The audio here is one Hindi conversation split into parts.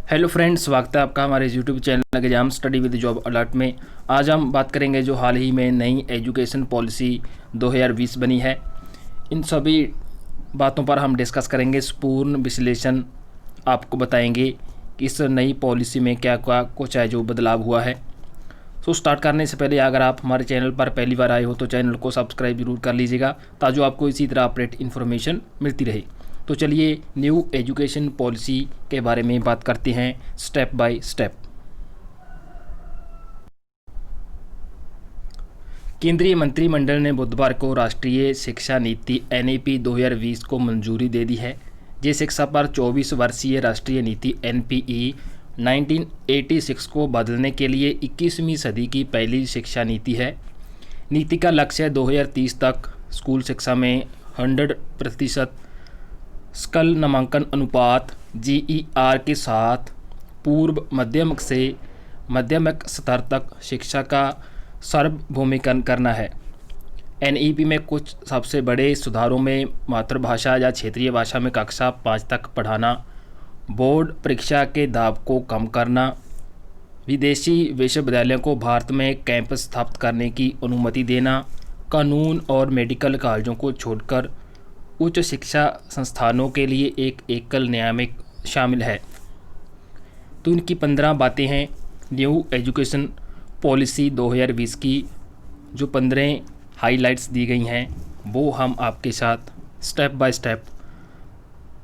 हेलो फ्रेंड्स, स्वागत है आपका हमारे YouTube channel exam study with job alert में। आज हम बात करेंगे जो हाल ही में नई एजुकेशन पॉलिसी 2020 बनी है। इन सभी बातों पर हम डिस्कस करेंगे। पूर्ण विश्लेषण आपको बताएंगे कि इस नई पॉलिसी में क्या क्या कुछ है जो बदलाव हुआ है। स्टार्ट करने से पहले अगर आप हमारे चैनल पर पहली बार आए हो तो चैनल को सब्सक्राइब जरूर कर लीजिएगा ताकि आपको इसी तरह अपडेट इन्फॉर्मेशन मिलती रहे। तो चलिए न्यू एजुकेशन पॉलिसी के बारे में बात करते हैं स्टेप बाय स्टेप। केंद्रीय मंत्रिमंडल ने बुधवार को राष्ट्रीय शिक्षा नीति NEP 2020 को मंजूरी दे दी है। ये शिक्षा पर 24 वर्षीय राष्ट्रीय नीति NPE 1986 को बदलने के लिए 21वीं सदी की पहली शिक्षा नीति है। नीति का लक्ष्य 2030 तक स्कूल शिक्षा में 100% सकल नामांकन अनुपात GER के साथ पूर्व माध्यमिक से माध्यमिक स्तर तक शिक्षा का सार्वभौमिकरण करना है। NEP में कुछ सबसे बड़े सुधारों में मातृभाषा या क्षेत्रीय भाषा में कक्षा 5 तक पढ़ाना, बोर्ड परीक्षा के दबाव को कम करना, विदेशी विश्वविद्यालयों को भारत में कैंपस स्थापित करने की अनुमति देना, कानून और मेडिकल कॉलेजों को छोड़कर उच्च शिक्षा संस्थानों के लिए एक एकल नियामक शामिल है। तो इनकी 15 बातें हैं न्यू एजुकेशन पॉलिसी 2020 की। जो 15 हाइलाइट्स दी गई हैं वो हम आपके साथ स्टेप बाय स्टेप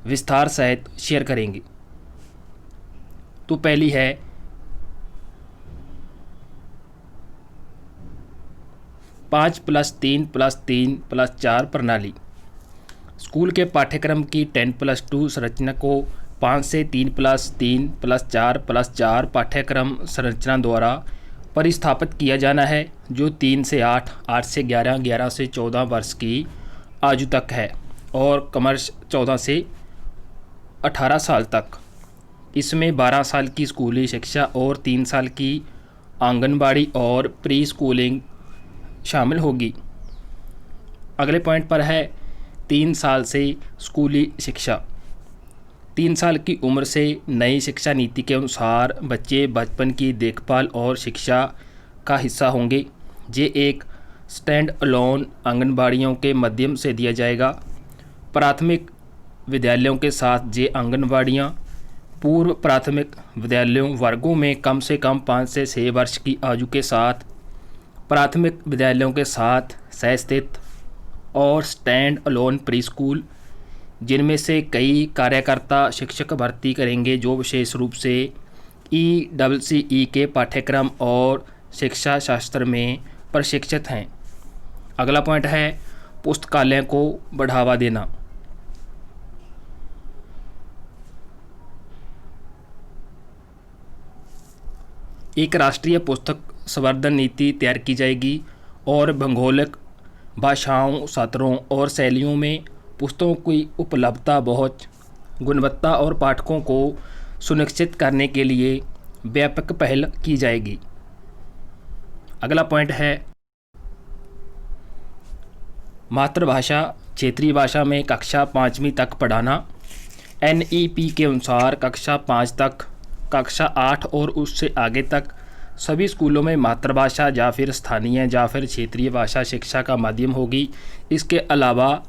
विस्तार सहित शेयर करेंगे। तो पहली है 5+3+3+4 प्रणाली। स्कूल के पाठ्यक्रम की 10+2 संरचना को 5 से 3+3+4+4 पाठ्यक्रम संरचना द्वारा परिस्थापित किया जाना है, जो 3 से 8, 8 से 11, 11 से 14 वर्ष की आयु तक है और कॉमर्स 14 से 18 साल तक। इसमें 12 साल की स्कूली शिक्षा और 3 साल की आंगनबाड़ी और प्री स्कूलिंग शामिल होगी। अगले पॉइंट पर है 3 साल से स्कूली शिक्षा। 3 साल की उम्र से नई शिक्षा नीति के अनुसार बच्चे बचपन की देखभाल और शिक्षा का हिस्सा होंगे। ये एक स्टैंड अलोन आंगनबाड़ियों के माध्यम से दिया जाएगा। प्राथमिक विद्यालयों के साथ ये आंगनबाड़ियाँ पूर्व प्राथमिक विद्यालयों वर्गों में कम से कम 5 से 6 वर्ष की आयु के साथ, प्राथमिक विद्यालयों के साथ सह-स्थित और स्टैंड अलोन प्री स्कूल, जिनमें से कई कार्यकर्ता शिक्षक भर्ती करेंगे जो विशेष रूप से ECCE के पाठ्यक्रम और शिक्षा शास्त्र में प्रशिक्षित हैं। अगला पॉइंट है पुस्तकालय को बढ़ावा देना। एक राष्ट्रीय पुस्तक संवर्धन नीति तैयार की जाएगी और भौगोलिक भाषाओं, सत्रों और शैलियों में पुस्तकों की उपलब्धता, बहुत गुणवत्ता और पाठकों को सुनिश्चित करने के लिए व्यापक पहल की जाएगी। अगला पॉइंट है मातृभाषा क्षेत्रीय भाषा में कक्षा 5वीं तक पढ़ाना। NEP के अनुसार कक्षा 5 तक, कक्षा 8 और उससे आगे तक सभी स्कूलों में मातृभाषा या फिर स्थानीय या फिर क्षेत्रीय भाषा शिक्षा का माध्यम होगी। इसके अलावा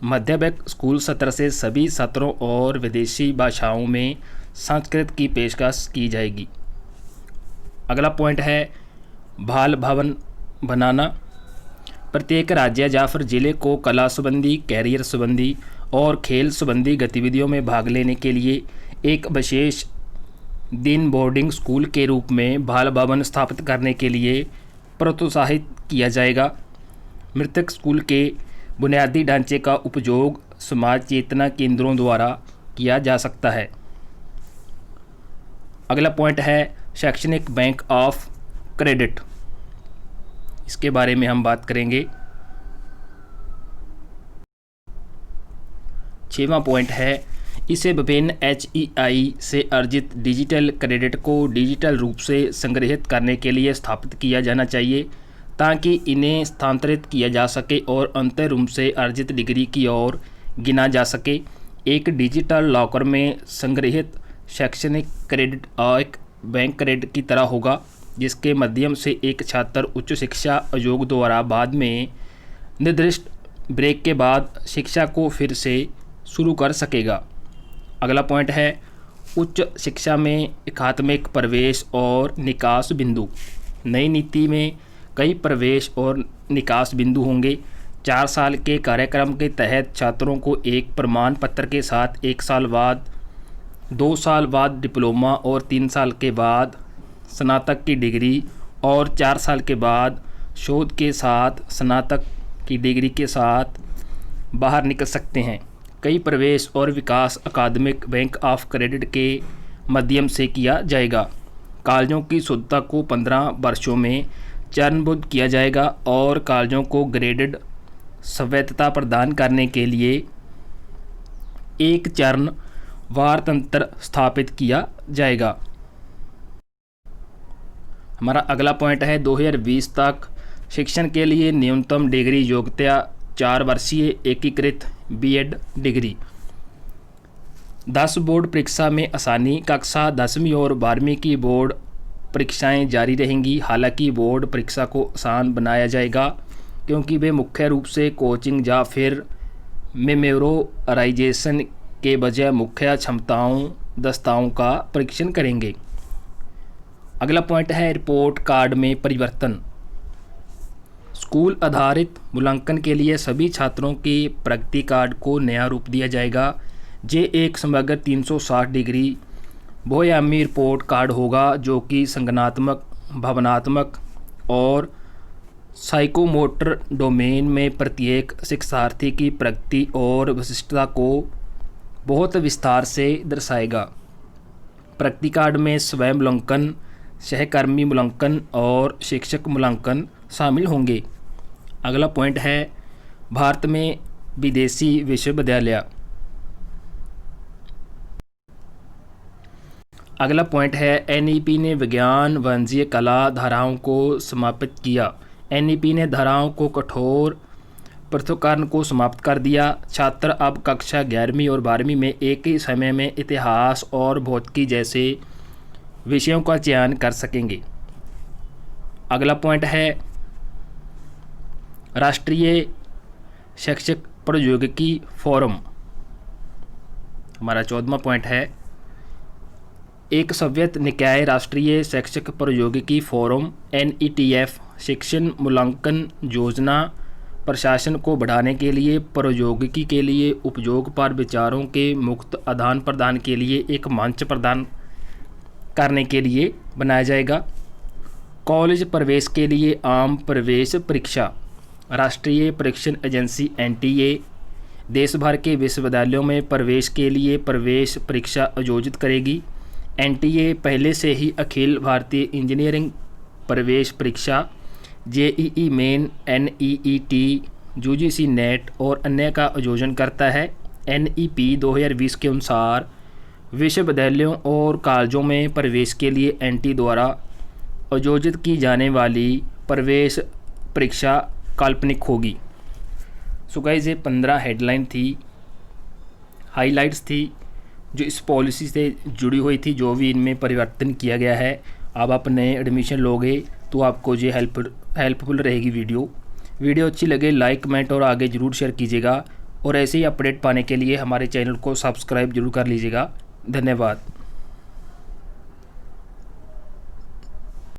माध्यमिक स्कूल सत्र से सभी सत्रों और विदेशी भाषाओं में संस्कृत की पेशकश की जाएगी। अगला पॉइंट है बाल भवन बनाना। प्रत्येक राज्य या फिर जिले को कला संबंधी, कैरियर संबंधी और खेल संबंधी गतिविधियों में भाग लेने के लिए एक विशेष दिन बोर्डिंग स्कूल के रूप में बाल भवन स्थापित करने के लिए प्रोत्साहित किया जाएगा। मृतक स्कूल के बुनियादी ढांचे का उपयोग समाज चेतना केंद्रों द्वारा किया जा सकता है। अगला पॉइंट है शैक्षणिक बैंक ऑफ क्रेडिट। इसके बारे में हम बात करेंगे। 6वां पॉइंट है इसे विभिन्न HEI से अर्जित डिजिटल क्रेडिट को डिजिटल रूप से संग्रहित करने के लिए स्थापित किया जाना चाहिए ताकि इन्हें स्थानांतरित किया जा सके और अंतर रूप से अर्जित डिग्री की ओर गिना जा सके। एक डिजिटल लॉकर में संग्रहित शैक्षणिक क्रेडिट एक बैंक क्रेडिट की तरह होगा, जिसके माध्यम से एक छात्र उच्च शिक्षा आयोग द्वारा बाद में निर्दिष्ट ब्रेक के बाद शिक्षा को फिर से शुरू कर सकेगा। अगला पॉइंट है उच्च शिक्षा में एकात्मिक प्रवेश और निकास बिंदु। नई नीति में कई प्रवेश और निकास बिंदु होंगे। 4 साल के कार्यक्रम के तहत छात्रों को एक प्रमाण पत्र के साथ 1 साल बाद, 2 साल बाद डिप्लोमा और 3 साल के बाद स्नातक की डिग्री और 4 साल के बाद शोध के साथ स्नातक की डिग्री के साथ बाहर निकल सकते हैं। कई प्रवेश और विकास अकादमिक बैंक ऑफ क्रेडिट के माध्यम से किया जाएगा। कॉलेजों की शुद्धता को 15 वर्षों में चरणबद्ध किया जाएगा और कॉलेजों को ग्रेडेड स्वायत्तता प्रदान करने के लिए एक चरण वार तंत्र स्थापित किया जाएगा। हमारा अगला पॉइंट है 2020 तक शिक्षण के लिए न्यूनतम डिग्री योग्यता 4 वर्षीय एकीकृत बीएड डिग्री। 10 बोर्ड परीक्षा में आसानी। कक्षा 10वीं और 12वीं की बोर्ड परीक्षाएं जारी रहेंगी। हालांकि बोर्ड परीक्षा को आसान बनाया जाएगा क्योंकि वे मुख्य रूप से कोचिंग या फिर मेमोराइजेशन के बजाय मुख्य क्षमताओं दस्ताओं का परीक्षण करेंगे। अगला पॉइंट है रिपोर्ट कार्ड में परिवर्तन। स्कूल आधारित मूल्यांकन के लिए सभी छात्रों के प्रगति कार्ड को नया रूप दिया जाएगा। ये एक समग्र 360 डिग्री बहुआयामी रिपोर्ट कार्ड होगा जो कि संज्ञानात्मक, भावनात्मक और साइकोमोटर डोमेन में प्रत्येक शिक्षार्थी की प्रगति और विशिष्टता को बहुत विस्तार से दर्शाएगा। प्रगति कार्ड में स्वयं मूल्यांकन, सहकर्मी मूल्यांकन और शिक्षक मूल्यांकन शामिल होंगे। अगला पॉइंट है भारत में विदेशी विश्वविद्यालय। अगला पॉइंट है एनईपी ने विज्ञान वाणिज्य कला धाराओं को समाप्त किया। एनईपी ने धाराओं को कठोर पृथक्करण को समाप्त कर दिया। छात्र अब कक्षा 11वीं और 12वीं में एक ही समय में इतिहास और भौतिकी जैसे विषयों का चयन कर सकेंगे। अगला पॉइंट है राष्ट्रीय शैक्षिक प्रौद्योगिकी फोरम। हमारा 14वां पॉइंट है एक स्वायत्त निकाय राष्ट्रीय शैक्षिक प्रौद्योगिकी फोरम NETF शिक्षण मूल्यांकन योजना प्रशासन को बढ़ाने के लिए प्रौद्योगिकी के लिए उपयोग पर विचारों के मुक्त आदान प्रदान के लिए एक मंच प्रदान करने के लिए बनाया जाएगा। कॉलेज प्रवेश के लिए आम प्रवेश परीक्षा। राष्ट्रीय परीक्षण एजेंसी NTA देश भर के विश्वविद्यालयों में प्रवेश के लिए प्रवेश परीक्षा आयोजित करेगी। NTA पहले से ही अखिल भारतीय इंजीनियरिंग प्रवेश परीक्षा JEE main, NEET, UGC net और अन्य का आयोजन करता है। NEP 2020 के अनुसार विश्वविद्यालयों और कॉलेजों में प्रवेश के लिए NTA द्वारा आयोजित की जाने वाली प्रवेश परीक्षा काल्पनिक होगी। सो गाइस ये 15 हेडलाइन थी, हाइलाइट्स थी जो इस पॉलिसी से जुड़ी हुई थी, जो भी इनमें परिवर्तन किया गया है। अब आप नए एडमिशन लोगे तो आपको ये हेल्पफुल रहेगी वीडियो अच्छी लगे लाइक, कमेंट और आगे ज़रूर शेयर कीजिएगा। और ऐसे ही अपडेट पाने के लिए हमारे चैनल को सब्सक्राइब जरूर कर लीजिएगा। धन्यवाद।